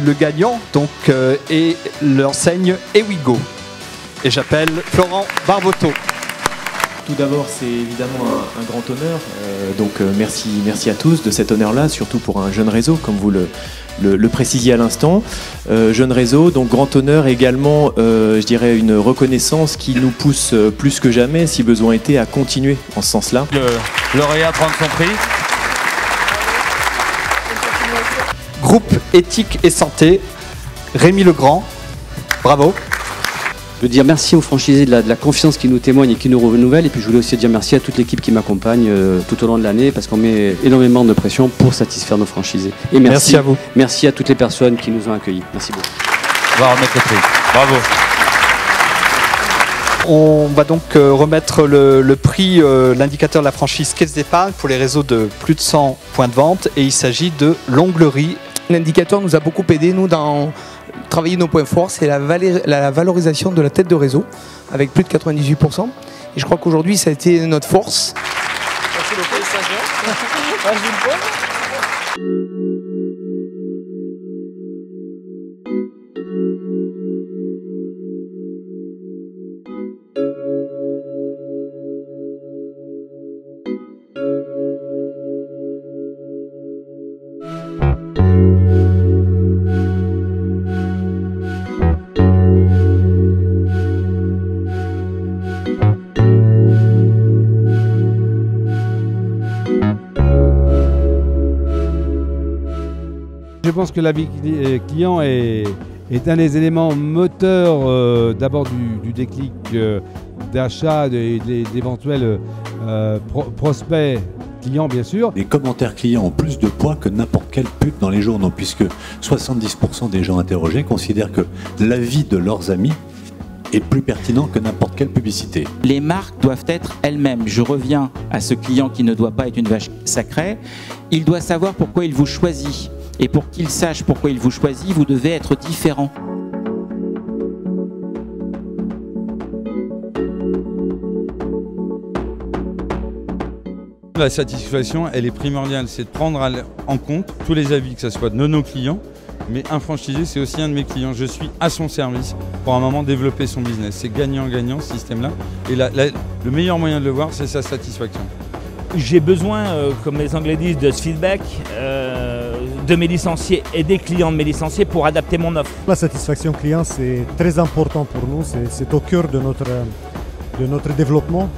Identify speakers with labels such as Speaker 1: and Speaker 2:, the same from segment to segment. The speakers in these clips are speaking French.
Speaker 1: Le gagnant donc est l'enseigne Ewigo. Et j'appelle Florent Barbotto.
Speaker 2: Tout d'abord, c'est évidemment un grand honneur. Merci à tous de cet honneur-là, surtout pour un jeune réseau, comme vous le précisiez à l'instant. Jeune réseau, donc grand honneur également, je dirais une reconnaissance qui nous pousse plus que jamais, si besoin était, à continuer en ce sens-là.
Speaker 3: Le lauréat prend son prix.
Speaker 1: Groupe éthique et santé, Rémi Legrand. Bravo.
Speaker 4: Je veux dire merci aux franchisés de la confiance qu'ils nous témoignent et qui nous renouvellent. Et puis je voulais aussi dire merci à toute l'équipe qui m'accompagne tout au long de l'année parce qu'on met énormément de pression pour satisfaire nos franchisés. Et
Speaker 1: merci à vous.
Speaker 4: Merci à toutes les personnes qui nous ont accueillis. Merci beaucoup.
Speaker 3: On va remettre le prix. Bravo.
Speaker 1: On va donc remettre le prix, l'indicateur de la franchise Caisse d'épargne pour les réseaux de plus de 100 points de vente. Et il s'agit de l'onglerie.
Speaker 5: L'indicateur nous a beaucoup aidé, nous, dans travailler nos points forts, c'est la valorisation de la tête de réseau, avec plus de 98%. Et je crois qu'aujourd'hui, ça a été notre force.
Speaker 6: Je pense que l'avis client est un des éléments moteurs d'abord du déclic d'achat d'éventuels prospects clients bien sûr.
Speaker 7: Les commentaires clients ont plus de poids que n'importe quelle pub dans les journaux puisque 70% des gens interrogés considèrent que l'avis de leurs amis est plus pertinent que n'importe quelle publicité.
Speaker 8: Les marques doivent être elles-mêmes. Je reviens à ce client qui ne doit pas être une vache sacrée. Il doit savoir pourquoi il vous choisit. Et pour qu'il sache pourquoi il vous choisit, vous devez être différent.
Speaker 6: La satisfaction, elle est primordiale. C'est de prendre en compte tous les avis, que ce soit de nos clients, mais un franchisé, c'est aussi un de mes clients. Je suis à son service pour un moment développer son business. C'est gagnant-gagnant ce système-là. Et le meilleur moyen de le voir, c'est sa satisfaction.
Speaker 9: J'ai besoin, comme les Anglais disent, de ce feedback de mes licenciés et des clients de mes licenciés pour adapter mon offre.
Speaker 10: La satisfaction client, c'est très important pour nous, c'est au cœur de notre développement.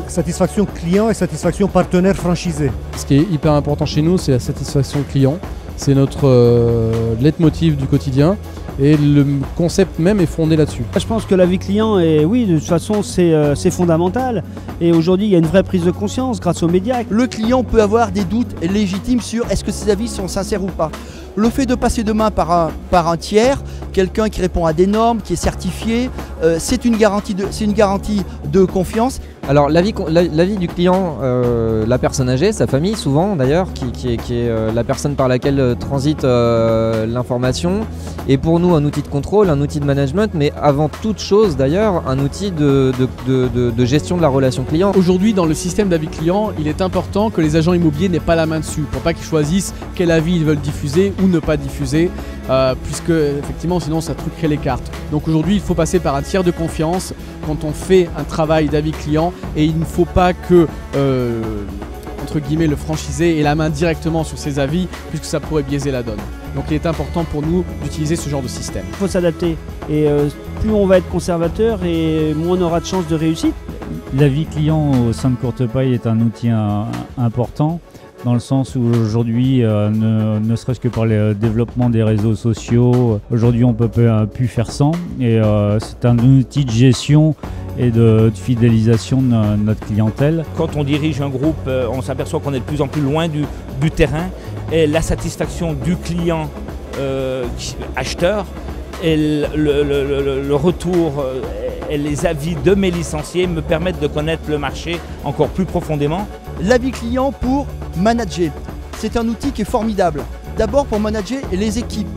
Speaker 10: Satisfaction client et satisfaction partenaire franchisé.
Speaker 11: Ce qui est hyper important chez nous, c'est la satisfaction client. C'est notre leitmotiv du quotidien. Et le concept même est fondé là-dessus.
Speaker 12: Je pense que l'avis client, oui, de toute façon, c'est fondamental. Et aujourd'hui, il y a une vraie prise de conscience grâce aux médias.
Speaker 13: Le client peut avoir des doutes légitimes sur est-ce que ses avis sont sincères ou pas. Le fait de passer demain par un tiers, quelqu'un qui répond à des normes, qui est certifié, c'est une garantie de confiance.
Speaker 14: Alors l'avis du client, la personne âgée, sa famille souvent d'ailleurs, qui est la personne par laquelle transite l'information, est pour nous un outil de contrôle, un outil de management, mais avant toute chose d'ailleurs un outil de gestion de la relation client.
Speaker 11: Aujourd'hui dans le système d'avis client, il est important que les agents immobiliers n'aient pas la main dessus, pour pas qu'ils choisissent quel avis ils veulent diffuser ou ne pas diffuser, puisque effectivement sinon ça truquerait les cartes. Donc aujourd'hui il faut passer par un tiers de confiance quand on fait un travail d'avis client et il ne faut pas que entre guillemets le franchisé ait la main directement sur ses avis puisque ça pourrait biaiser la donne. Donc il est important pour nous d'utiliser ce genre de système.
Speaker 12: Il faut s'adapter et plus on va être conservateur et moins on aura de chances de réussite.
Speaker 15: L'avis client au sein de Courtepaille est un outil important, dans le sens où aujourd'hui, ne serait-ce que par le développement des réseaux sociaux, aujourd'hui on ne peut plus faire sans. Et c'est un outil de gestion et de fidélisation de notre clientèle.
Speaker 9: Quand on dirige un groupe, on s'aperçoit qu'on est de plus en plus loin du terrain. Et la satisfaction du client acheteur et le retour et les avis de mes licenciés me permettent de connaître le marché encore plus profondément.
Speaker 13: L'avis client pour manager, c'est un outil qui est formidable. D'abord pour manager les équipes.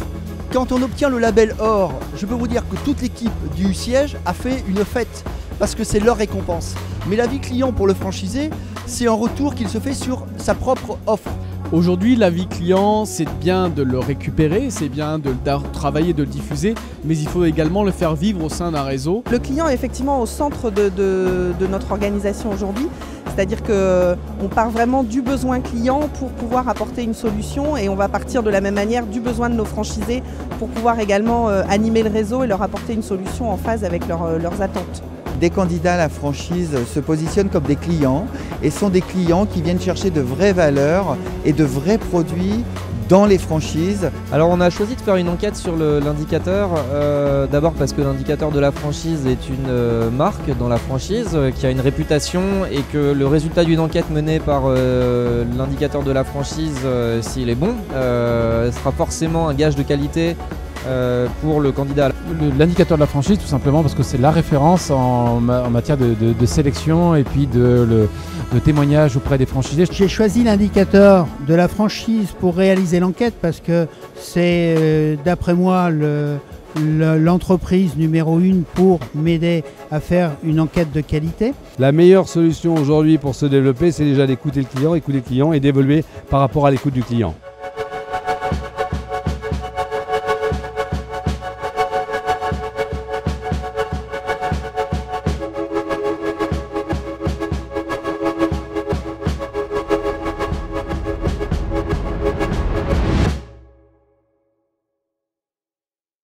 Speaker 13: Quand on obtient le label or, je peux vous dire que toute l'équipe du siège a fait une fête parce que c'est leur récompense. Mais l'avis client pour le franchisé, c'est un retour qu'il se fait sur sa propre offre.
Speaker 11: Aujourd'hui, l'avis client, c'est bien de le récupérer, c'est bien de travailler, de le diffuser, mais il faut également le faire vivre au sein d'un réseau.
Speaker 16: Le client est effectivement au centre de notre organisation aujourd'hui, c'est-à-dire qu'on part vraiment du besoin client pour pouvoir apporter une solution et on va partir de la même manière du besoin de nos franchisés pour pouvoir également animer le réseau et leur apporter une solution en phase avec leurs attentes.
Speaker 17: Des candidats à la franchise se positionnent comme des clients et sont des clients qui viennent chercher de vraies valeurs et de vrais produits dans les franchises.
Speaker 14: Alors on a choisi de faire une enquête sur l'indicateur, d'abord parce que l'indicateur de la franchise est une marque dans la franchise qui a une réputation et que le résultat d'une enquête menée par l'indicateur de la franchise, s'il est bon, sera forcément un gage de qualité pour le candidat.
Speaker 18: L'indicateur de la franchise, tout simplement parce que c'est la référence en matière de sélection et puis de témoignage auprès des franchisés.
Speaker 19: J'ai choisi l'indicateur de la franchise pour réaliser l'enquête parce que c'est, d'après moi, l'entreprise numéro 1 pour m'aider à faire une enquête de qualité.
Speaker 20: La meilleure solution aujourd'hui pour se développer, c'est déjà d'écouter le client et d'évoluer par rapport à l'écoute du client.